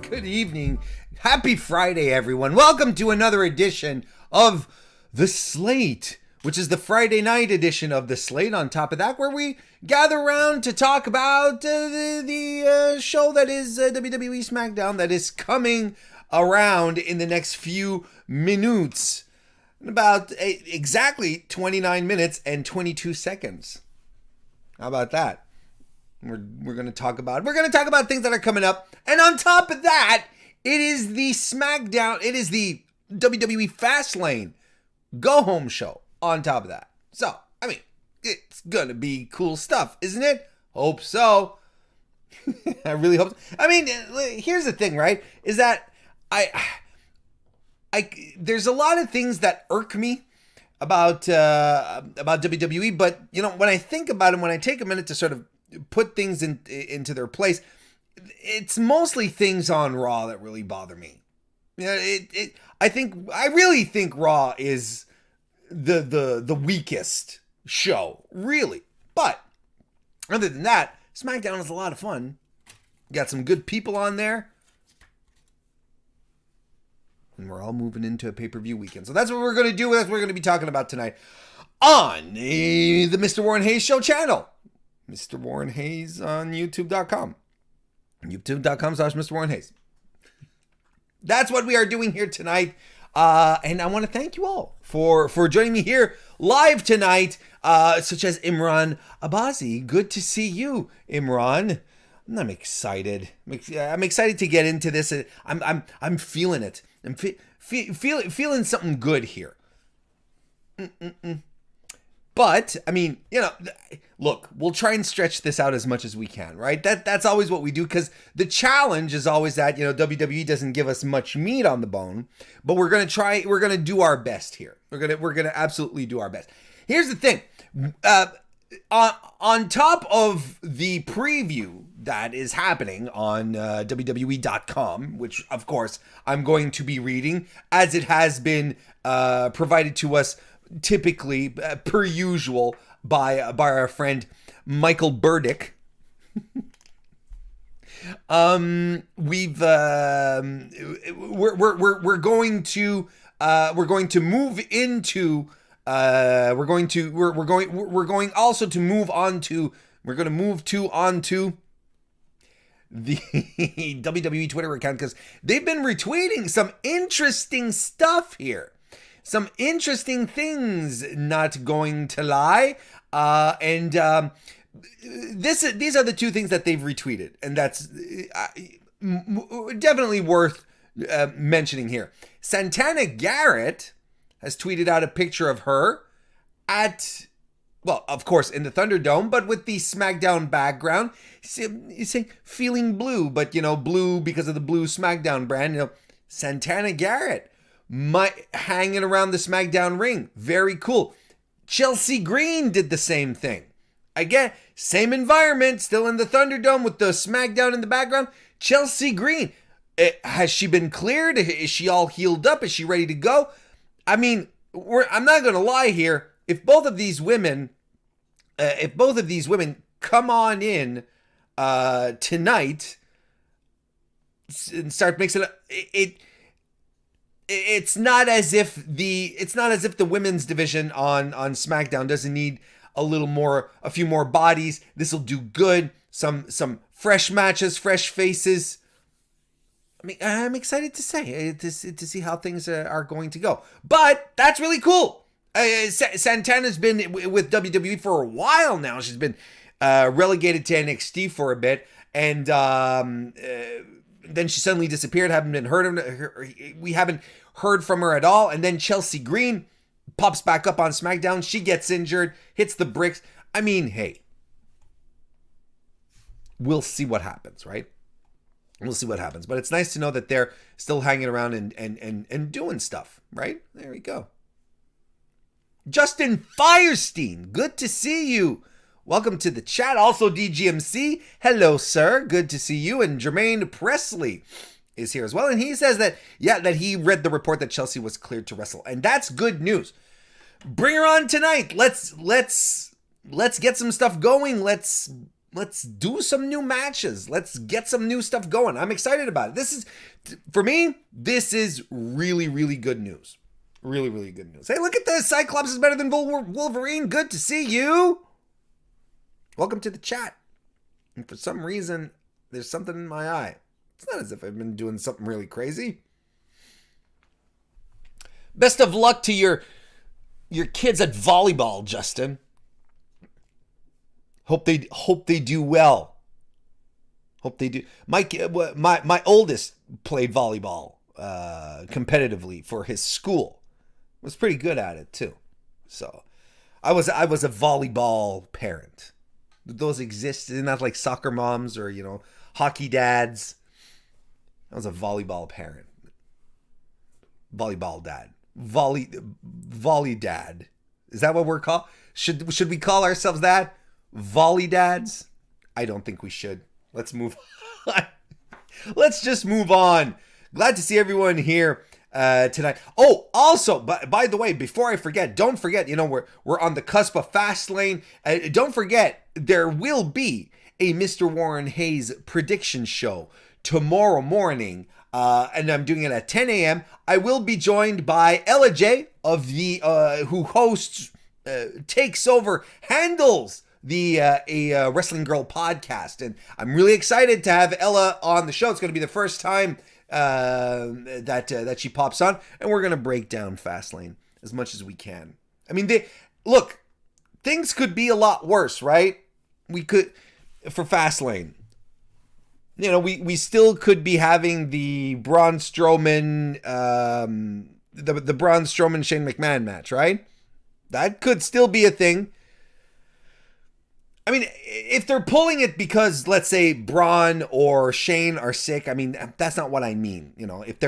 Good evening. Happy Friday, everyone. Welcome to another edition of The Slate, which is the Friday night edition of The Slate. On top of that, where we gather around to talk about the show that is WWE SmackDown that is coming around in the next few minutes. In about exactly 29 minutes and 22 seconds. How about that? We're going to talk about things that are coming up. And on top of that, it is the SmackDown, it is the WWE Fastlane go home show on top of that. So, I mean, it's going to be cool stuff, isn't it? Hope so. I really hope so. I mean, here's the thing, right? Is that there's a lot of things that irk me about WWE, but you know, when I think about it, when I take a minute to sort of put things into their place, it's mostly things on Raw that really bother me. You know, I really think Raw is the weakest show, really. But other than that, SmackDown is a lot of fun. Got some good people on there. And we're all moving into a pay-per-view weekend. So that's what we're going to do. That's what we're going to be talking about tonight on the Mr. Warren Hayes Show channel. Mr. Warren Hayes on youtube.com. youtube.com/Mr. Warren Hayes. That's what we are doing here tonight. And I want to thank you all for joining me here live tonight, such as Imran Abazi. Good to see you, Imran. I'm excited. I'm excited to get into this. I'm feeling it. I'm feeling something good here. But, I mean, you know, look, we'll try and stretch this out as much as we can, right? That's always what we do, because the challenge is always that, you know, WWE doesn't give us much meat on the bone, but we're going to do our best here. We're going to absolutely do our best. Here's the thing. On top of the preview that is happening on WWE.com, which, of course, I'm going to be reading, as it has been provided to us typically, per usual, by our friend Michael Burdick. We're going to move into we're going to move onto the WWE Twitter account, because they've been retweeting some interesting stuff here. Some interesting things, not going to lie. These are the two things that they've retweeted, and that's definitely worth mentioning here. Santana Garrett has tweeted out a picture of her at, well, of course, in the Thunderdome, but with the SmackDown background. He's saying feeling blue, but, you know, blue because of the blue SmackDown brand. You know, Santana Garrett hanging around the SmackDown ring. Very cool. Chelsea Green did the same thing. Again, same environment, still in the Thunderdome with the SmackDown in the background. Chelsea Green. Has she been cleared? Is she all healed up? Is she ready to go? I mean, I'm not going to lie here. If both of these women come on in tonight and start mixing it, it's not as if the women's division on SmackDown doesn't need a few more bodies. This will do good. Some fresh matches, fresh faces. I mean, I'm excited to see how things are going to go. But that's really cool. Santana's been with WWE for a while now. She's been relegated to NXT for a bit, and then she suddenly disappeared. We haven't heard from her at all. And then Chelsea Green pops back up on SmackDown. She gets injured, hits the bricks. I mean, hey, we'll see what happens, right? We'll see what happens. But it's nice to know that they're still hanging around and doing stuff, right? There we go. Justin Firestein, good to see you. Welcome to the chat. Also, DGMC, hello, sir. Good to see you. And Jermaine Presley is here as well. And he says that he read the report that Chelsea was cleared to wrestle. And that's good news. Bring her on tonight. Let's get some stuff going. Let's let's do some new matches. Let's get some new stuff going. I'm excited about it. This is, for me, this is really, really good news. Really, really good news. Hey, look at this. Cyclops is better than Wolverine. Good to see you. Welcome to the chat. And for some reason, there's something in my eye. It's not as if I've been doing something really crazy. Best of luck to your kids at volleyball, Justin. Hope they do well. Hope they do. My oldest played volleyball competitively for his school. Was pretty good at it too. So I was a volleyball parent. Do those exist? Isn't that like soccer moms or hockey dads? I was a volleyball parent. Volleyball dad. Volley dad. Is that what we're called? Should we call ourselves that? Volley dads? I don't think we should. Let's move on. Let's just move on. Glad to see everyone here tonight. Oh, also, by the way, before I forget, don't forget, we're on the cusp of Fastlane. Don't forget, there will be a Mr. Warren Hayes prediction show tomorrow morning. And I'm doing it at 10 a.m. I will be joined by Ella J of the who hosts, takes over, handles the a Wrestling Girl podcast, and I'm really excited to have Ella on the show. It's going to be the first time that she pops on, and we're going to break down Fastlane as much as we can. I mean, things could be a lot worse, right? We could, for Fastlane. We still could be having the Braun Strowman, the Braun Strowman Shane McMahon match, right? That could still be a thing. I mean, if they're pulling it because, let's say, Braun or Shane are sick, I mean, that's not what I mean. If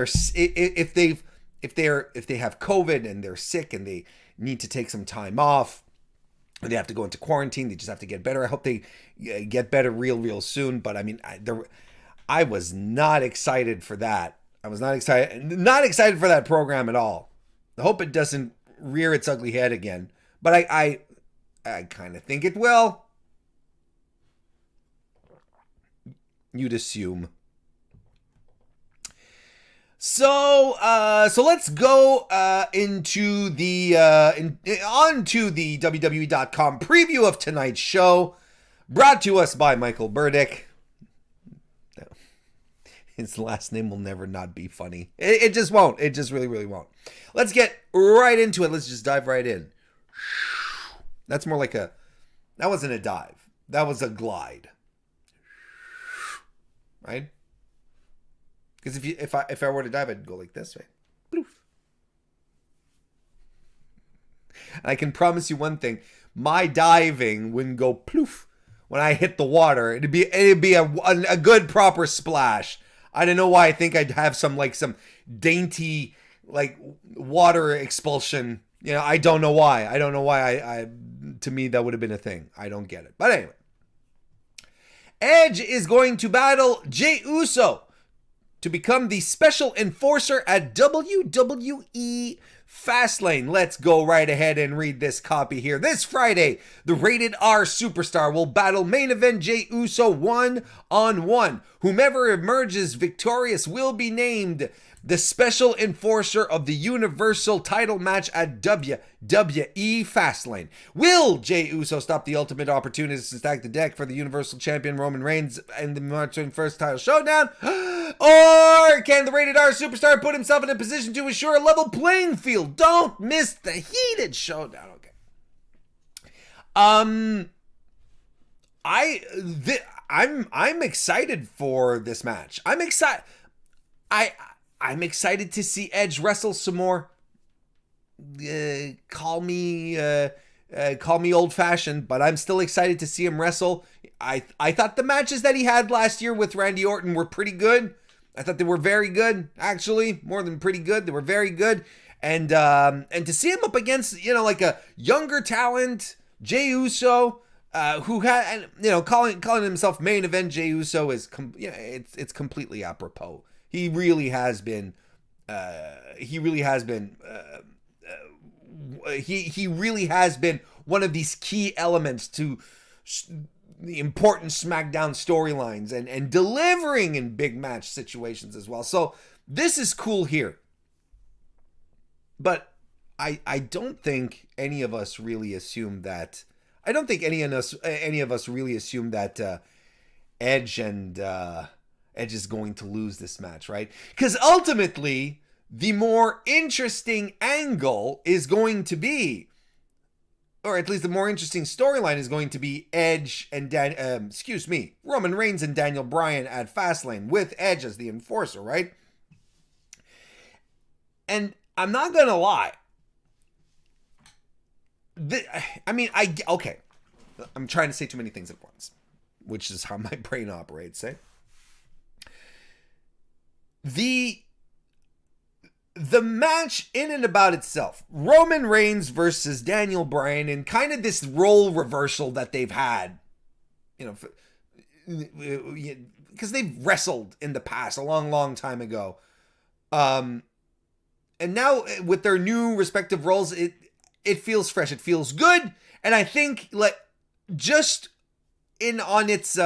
they have COVID and they're sick and they need to take some time off, they have to go into quarantine. They just have to get better. I hope they get better real soon. But I mean, I was not excited for that. I was not excited for that program at all. I hope it doesn't rear its ugly head again. But I kind of think it will. You'd assume. So let's go into the onto the WWE.com preview of tonight's show, brought to us by Michael Burdick. His last name will never not be funny. It just won't. It just really won't. Let's get right into it. Let's just dive right in. That's more like that wasn't a dive. That was a glide. Right? Because if I were to dive, I'd go like this, right? Ploof. And I can promise you one thing: my diving wouldn't go ploof when I hit the water. It'd be a good proper splash. I don't know why I think I'd have some dainty water expulsion. I don't know why. I to me that would have been a thing. I don't get it. But anyway, Edge is going to battle Jey Uso to become the special enforcer at WWE Fastlane. Let's go right ahead and read this copy here. This Friday, the Rated R Superstar will battle main event Jey Uso 1-on-1. Whomever emerges victorious will be named the special enforcer of the Universal title match at WWE Fastlane. Will Jey Uso stop the ultimate opportunities to stack the deck for the Universal Champion Roman Reigns in the March 21st title showdown? Or can the Rated R Superstar put himself in a position to ensure a level playing field? Don't miss the heated showdown. Okay. I'm excited for this match. I'm excited to see Edge wrestle some more. Call me old-fashioned, but I'm still excited to see him wrestle. I thought the matches that he had last year with Randy Orton were pretty good. I thought they were very good, actually, more than pretty good. They were very good, and to see him up against a younger talent, Jey Uso, who had calling himself main event Jey Uso is it's completely apropos. He really has been one of these key elements to the important SmackDown storylines and delivering in big match situations as well. So this is cool here. But I don't think any of us really assumed that. I don't think any of us really assumed that Edge is going to lose this match, right? Because ultimately, the more interesting angle is going to be, or at least the more interesting storyline is going to be Edge and Roman Reigns and Daniel Bryan at Fastlane with Edge as the enforcer, right? And I'm not gonna lie. Okay. I'm trying to say too many things at once, which is how my brain operates, eh? The match in and about itself, Roman Reigns versus Daniel Bryan, and kind of this role reversal that they've had, because they've wrestled in the past a long, long time ago. And now with their new respective roles, it feels fresh. It feels good. And I think just on its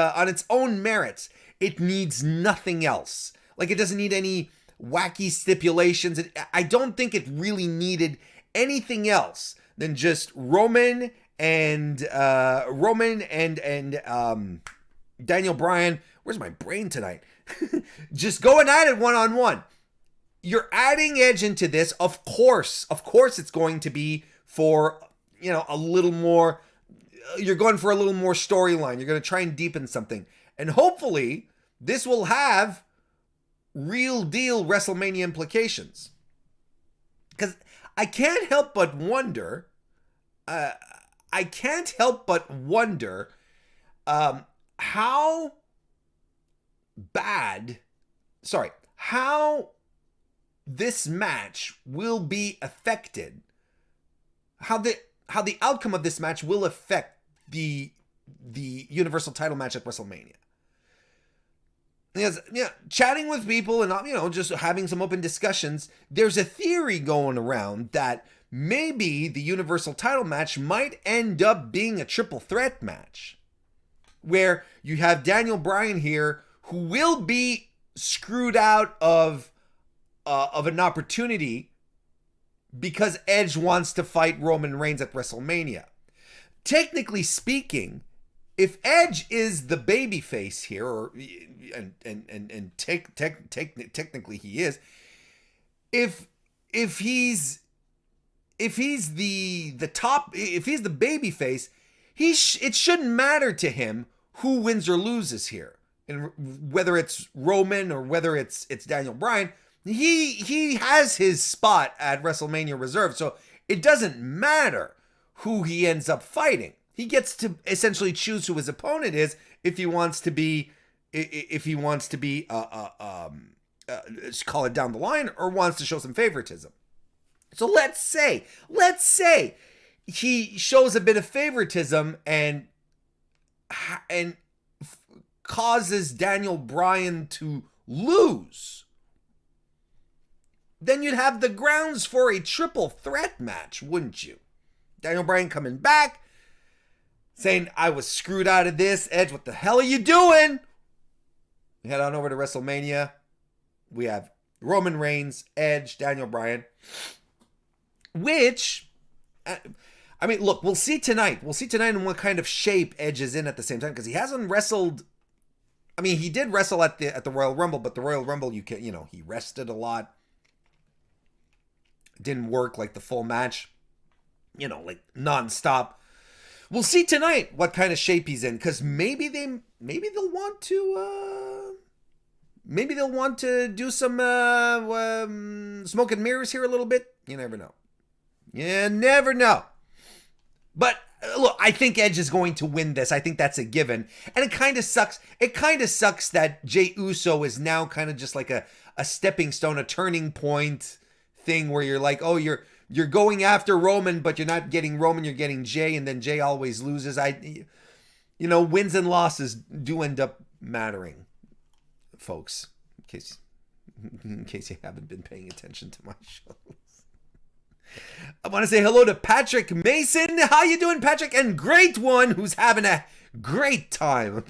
own merits, it needs nothing else. It doesn't need any wacky stipulations. I don't think it really needed anything else than just Roman and Daniel Bryan. Where's my brain tonight? Just going at it one-on-one. You're adding Edge into this. Of course it's going to be for, a little more. You're going for a little more storyline. You're going to try and deepen something. And hopefully this will have real deal WrestleMania implications. Because I can't help but wonder, how this match will be affected, how the outcome of this match will affect the Universal title match at WrestleMania. Because, chatting with people and, just having some open discussions, there's a theory going around that maybe the Universal title match might end up being a triple threat match, where you have Daniel Bryan here, who will be screwed out of an opportunity because Edge wants to fight Roman Reigns at WrestleMania. Technically speaking, if Edge is the babyface here, technically he is, if he's the top, if he's the babyface, it shouldn't matter to him who wins or loses here, and whether it's Roman or whether it's Daniel Bryan. He has his spot at WrestleMania reserved, so it doesn't matter who he ends up fighting. He gets to essentially choose who his opponent is if he wants to be call it down the line, or wants to show some favoritism. So let's say he shows a bit of favoritism and causes Daniel Bryan to lose. Then you'd have the grounds for a triple threat match, wouldn't you? Daniel Bryan coming back, saying, I was screwed out of this. Edge, what the hell are you doing? We head on over to WrestleMania. We have Roman Reigns, Edge, Daniel Bryan. Which, look, we'll see tonight. We'll see tonight in what kind of shape Edge is in at the same time, because he hasn't wrestled. He did wrestle at the Royal Rumble, but the Royal Rumble, he rested a lot. Didn't work like the full match, nonstop. We'll see tonight what kind of shape he's in, because maybe they'll want to do some smoke and mirrors here a little bit. You never know. But look, I think Edge is going to win this. I think that's a given. And it kind of sucks. It kind of sucks that Jey Uso is now kind of just like a stepping stone, a turning point thing where you're like, oh, you're going after Roman, but you're not getting Roman, you're getting Jey, and then Jey always loses. Wins and losses do end up mattering, folks, in case you haven't been paying attention to my shows. I want to say hello to Patrick Mason. How you doing, Patrick? And Great One, who's having a great time.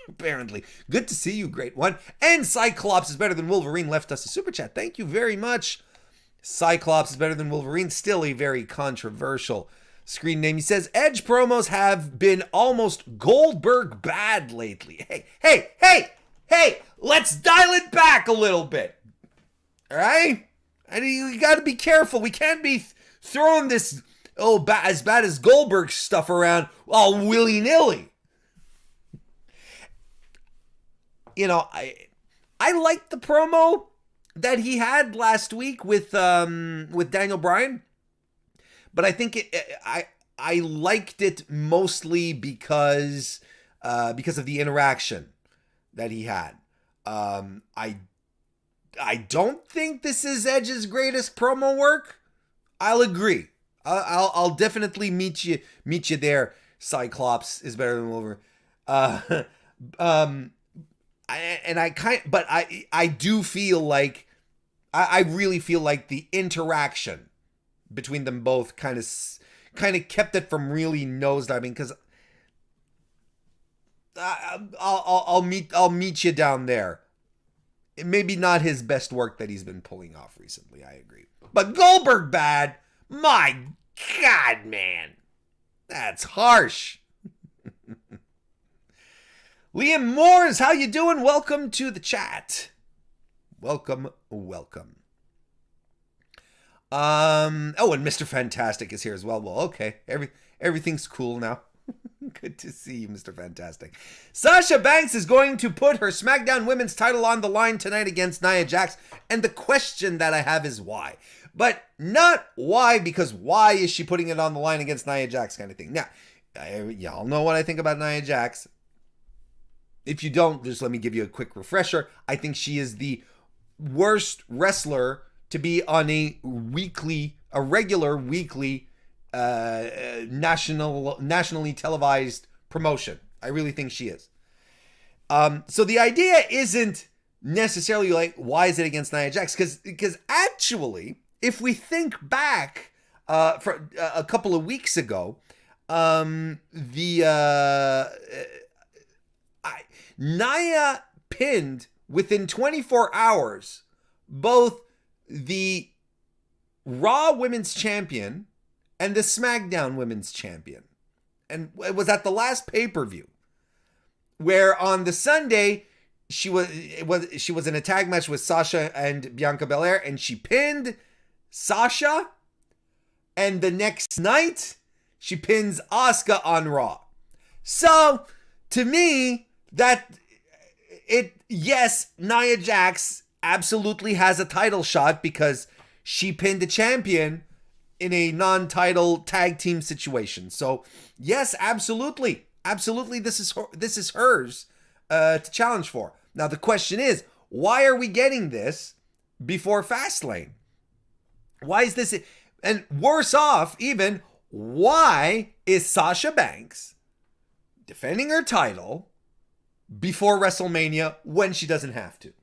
Apparently. Good to see you, Great One. And Cyclops is better than Wolverine left us a super chat. Thank you very much. Cyclops is better than Wolverine. Still a very controversial screen name. He says, Edge promos have been almost Goldberg bad lately. Hey, let's dial it back a little bit. All right? And you got to be careful. We can't be throwing this, as bad as Goldberg stuff around all willy-nilly. You know, I liked the promo that he had last week with Daniel Bryan, but I think I liked it mostly because of the interaction that he had. I don't think this is Edge's greatest promo work. I'll agree. I'll definitely meet you there. Cyclops is better than Wolverine. I do feel like I really feel like the interaction between them both kind of kept it from really nosediving, because I'll meet you down there. It may be not his best work that he's been pulling off recently. I agree, but Goldberg bad. My God, man, that's harsh. Liam Moores, how you doing? Welcome to the chat. Welcome. And Mr. Fantastic is here as well. Well, okay. Everything's cool now. Good to see you, Mr. Fantastic. Sasha Banks is going to put her SmackDown Women's title on the line tonight against Nia Jax. And the question that I have is why? But not why, because why is she putting it on the line against Nia Jax kind of thing. Now, y'all know what I think about Nia Jax. If you don't, just let me give you a quick refresher. I think she is the worst wrestler to be on a regular weekly nationally televised promotion. I really think she is. So the idea isn't necessarily like, why is it against Nia Jax? Because actually, if we think back for a couple of weeks ago, Nia pinned within 24 hours both the Raw Women's Champion and the SmackDown Women's Champion. And it was at the last pay-per-view, where on the Sunday she was in a tag match with Sasha and Bianca Belair, and she pinned Sasha, and the next night she pins Osaka on Raw. So to me, yes, Nia Jax absolutely has a title shot because she pinned a champion in a non-title tag team situation. So yes, absolutely, this is hers to challenge for. Now the question is, why are we getting this before Fastlane? Why is this? And worse off, even, why is Sasha Banks defending her title before WrestleMania when she doesn't have to?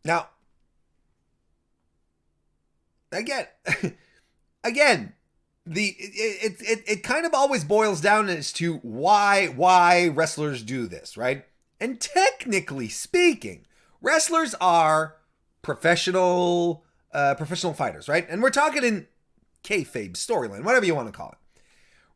Now, again, it kind of always boils down as to why wrestlers do this, right? And technically speaking, wrestlers are professional fighters, right? And we're talking in kayfabe, storyline, whatever you want to call it.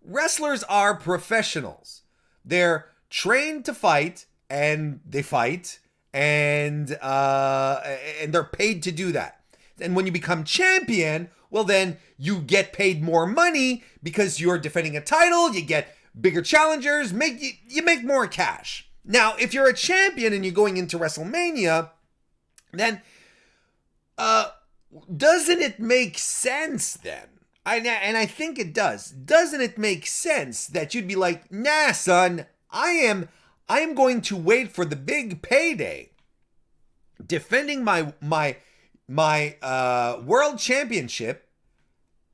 Wrestlers are professionals. They're trained to fight, and they fight, and they're paid to do that. And when you become champion, well, then you get paid more money because you're defending a title. You get bigger challengers. You make more cash. Now, if you're a champion and you're going into WrestleMania, then doesn't it make sense then? And I think it does. Doesn't it make sense that you'd be like, nah, son, I am going to wait for the big payday, defending my world championship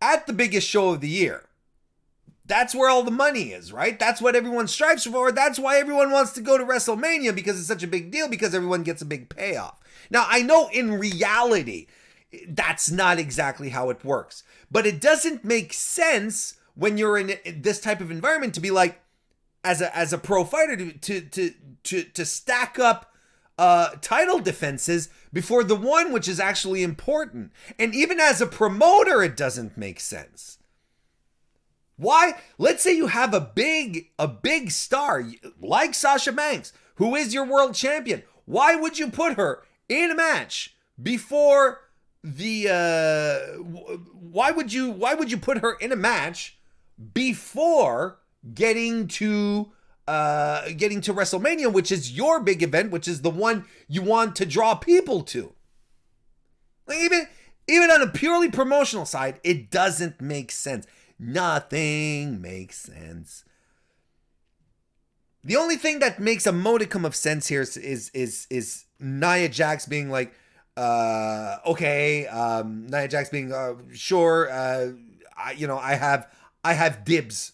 at the biggest show of the year. That's where all the money is, right? That's what everyone strives for. That's why everyone wants to go to WrestleMania, because it's such a big deal, because everyone gets a big payoff. Now, I know in reality, that's not exactly how it works, but it doesn't make sense when you're in this type of environment to be like, as a pro fighter, to stack up title defenses before the one which is actually important. And even as a promoter, it doesn't make sense. Why? Let's say you have a big star like Sasha Banks, who is your world champion. Why would you put her in a match before the why would you put her in a match before getting to WrestleMania, which is your big event, which is the one you want to draw people to? Like, even on a purely promotional side, it doesn't make sense. Nothing makes sense. The only thing that makes a modicum of sense here is Nia Jax being like, okay, Nia Jax being sure, I have dibs.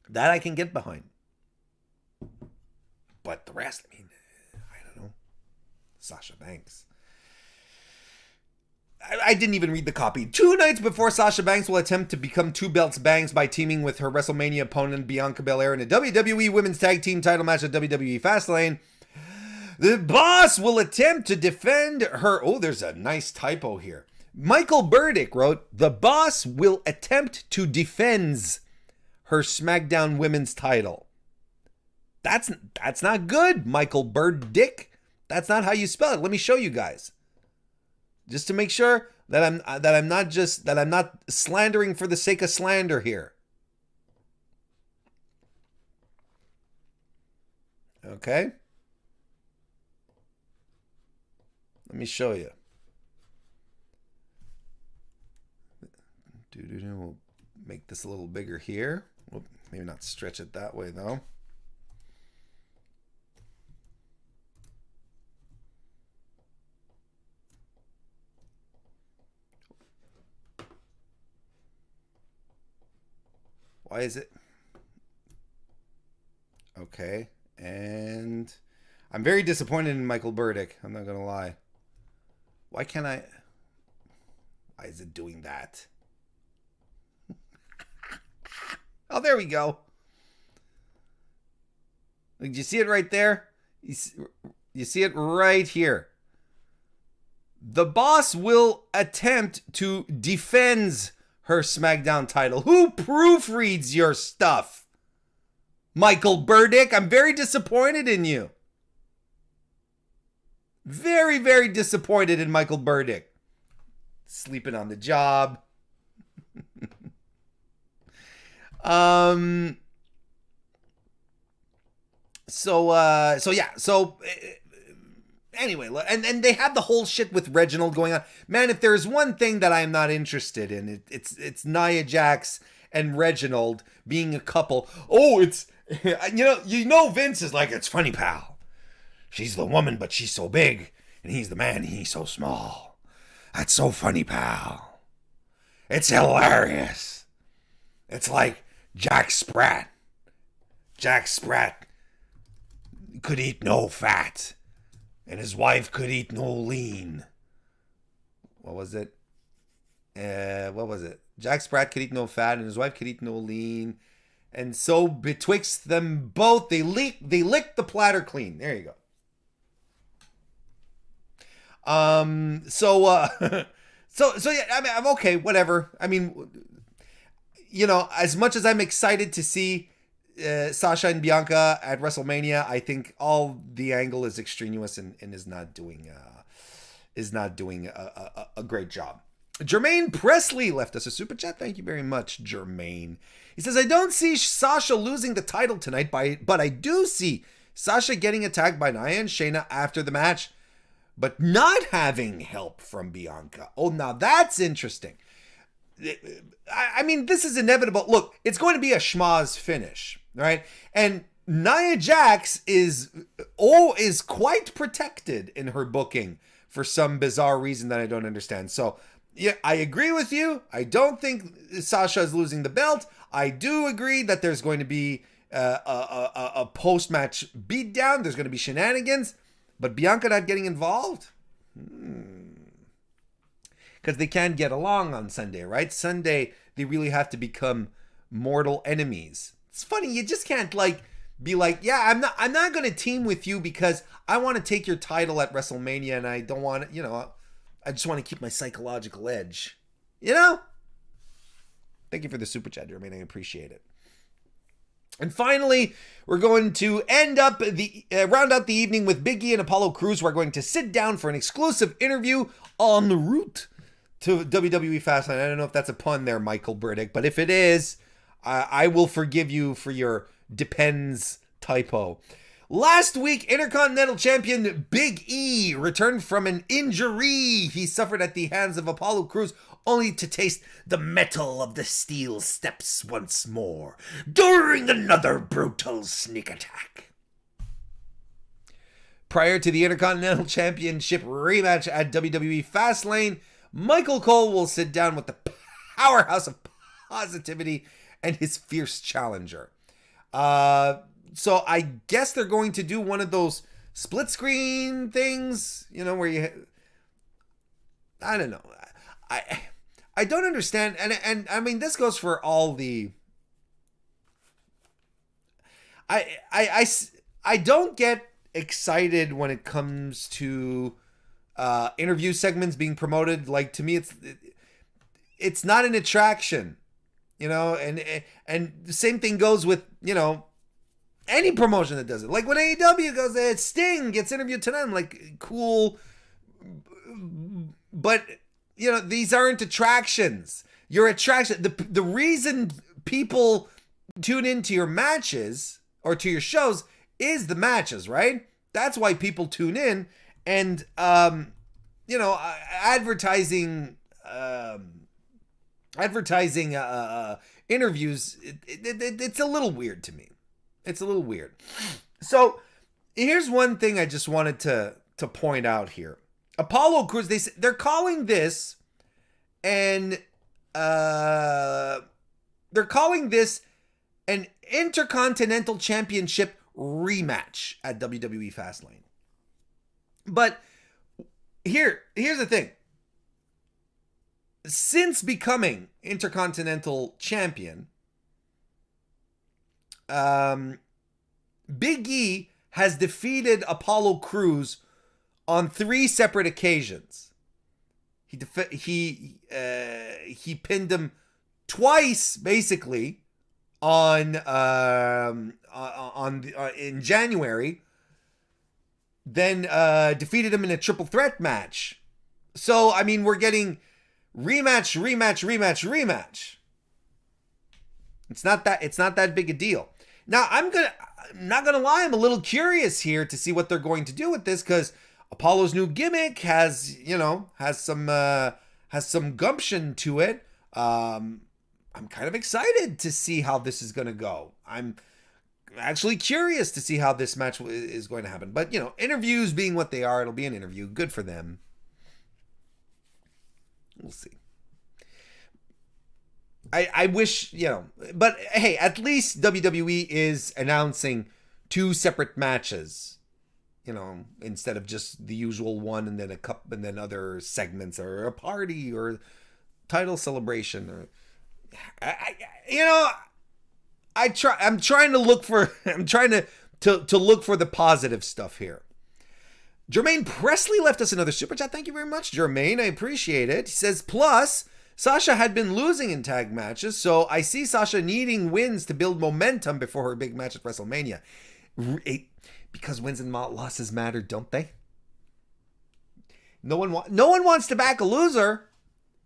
That I can get behind. But the rest, I mean, I don't know. Sasha Banks. I didn't even read the copy. 2 nights before Sasha Banks will attempt to become 2 belts Banks by teaming with her WrestleMania opponent Bianca Belair in a WWE Women's Tag Team title match at WWE Fastlane, the boss will attempt to defend her... Oh, there's a nice typo here. Michael Burdick wrote, the boss will attempt to defend her SmackDown Women's title. That's not good, Michael Burdick. That's not how you spell it. Let me show you guys. Just to make sure that I'm not slandering for the sake of slander here. Okay? Let me show you. We'll make this a little bigger here. We'll maybe not stretch it that way though. Why is it? Okay. And I'm very disappointed in Michael Burdick. I'm not going to lie. Why can't I? Why is it doing that? Oh, there we go. Did you see it right there? You see it right here. The boss will attempt to defend her SmackDown title. Who proofreads your stuff? Michael Burdick, I'm very disappointed in you. Very, very disappointed in Michael Burdick. Sleeping on the job. Anyway, and they have the whole shit with Reginald going on. Man, if there's one thing that I am not interested in, it's Nia Jax and Reginald being a couple. Oh, it's Vince is like, it's funny, pal. She's the woman, but she's so big, and he's the man, and he's so small. That's so funny, pal. It's hilarious. It's like Jack Sprat. Jack Sprat could eat no fat, and his wife could eat no lean. What was it? Jack Sprat could eat no fat, and his wife could eat no lean. And so betwixt them both, they licked the platter clean. There you go. So yeah, I mean, I'm okay, whatever. I mean, as much as I'm excited to see Sasha and Bianca at WrestleMania, I think all the angle is extraneous and is not doing a great job. Jermaine Presley left us a super chat. Thank you very much, Jermaine. He says, I don't see Sasha losing the title tonight, but I do see Sasha getting attacked by Nia and Shayna after the match, but not having help from Bianca. Oh, now that's interesting. I mean, this is inevitable. Look, it's going to be a schmoz finish, right? And Nia Jax is quite protected in her booking for some bizarre reason that I don't understand. So Yeah, I agree with you. I don't think Sasha is losing the belt. I do agree that there's going to be a post-match beatdown. There's going to be shenanigans. But Bianca not getting involved? Because they can't get along on Sunday, right? Sunday, they really have to become mortal enemies. It's funny, you just can't be like, yeah, I'm not going to team with you because I want to take your title at WrestleMania and I don't want to, I just want to keep my psychological edge. Thank you for the super chat, Jermaine. I appreciate it. And finally, we're going to round out the evening with Big E and Apollo Crews. We're going to sit down for an exclusive interview on the route to WWE Fastlane. I don't know if that's a pun there, Michael Burdick, but if it is, I will forgive you for your depends typo. Last week, Intercontinental Champion Big E returned from an injury he suffered at the hands of Apollo Crews, only to taste the metal of the steel steps once more during another brutal sneak attack. Prior to the Intercontinental Championship rematch at WWE Fastlane, Michael Cole will sit down with the powerhouse of positivity and his fierce challenger. So I guess they're going to do one of those split screen things, where I don't know. I don't understand. And I mean, this goes for all the, I don't get excited when it comes to interview segments being promoted. Like, to me, it's not an attraction, and the same thing goes with, any promotion that does it. Like when AEW goes, Sting gets interviewed tonight. I'm like, cool. But, these aren't attractions. Your attraction, the reason people tune into your matches or to your shows is the matches, right? That's why people tune in. And, advertising interviews, it's a little weird to me. It's a little weird. So here's one thing I just wanted to point out here. Apollo Crews, they're calling this an Intercontinental Championship rematch at WWE Fastlane. But here's the thing. Since becoming Intercontinental Champion, Big E has defeated Apollo Crews on 3 separate occasions. He pinned him twice, basically, in January. Then defeated him in a triple threat match. So I mean, we're getting rematch. It's not that big a deal. Now I'm not gonna lie, I'm a little curious here to see what they're going to do with this, because Apollo's new gimmick has some gumption to it. I'm kind of excited to see how this is gonna go. I'm actually curious to see how this match is going to happen. But interviews being what they are, it'll be an interview. Good for them. We'll see. I wish, but hey, at least WWE is announcing 2 separate matches, instead of just the usual one and then a cup and then other segments or a party or title celebration or, I'm trying to look for the positive stuff here. Jermaine Presley left us another super chat. Thank you very much, Jermaine. I appreciate it. He says, plus, Sasha had been losing in tag matches, so I see Sasha needing wins to build momentum before her big match at WrestleMania. Because wins and losses matter, don't they? No one wants to back a loser.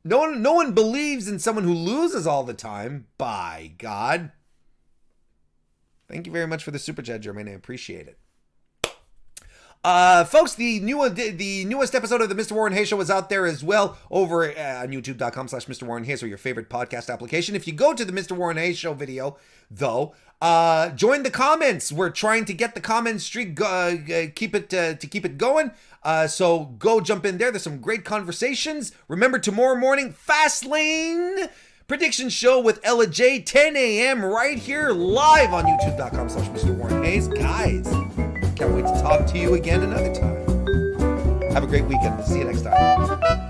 No one believes in someone who loses all the time. By God. Thank you very much for the super chat, Jermaine. I appreciate it. Folks, the newest episode of the Mr. Warren Hayes Show is out there as well over on youtube.com/Mr. Warren Hayes or your favorite podcast application. If you go to the Mr. Warren Hayes Show video, though, join the comments. We're trying to get the comment streak, keep it going. So go jump in there. There's some great conversations. Remember, tomorrow morning, Fastlane prediction show with Ella J, 10 a.m. right here live on youtube.com/Mr. Warren Hayes. Guys, can't wait to talk to you again another time. Have a great weekend. See you next time.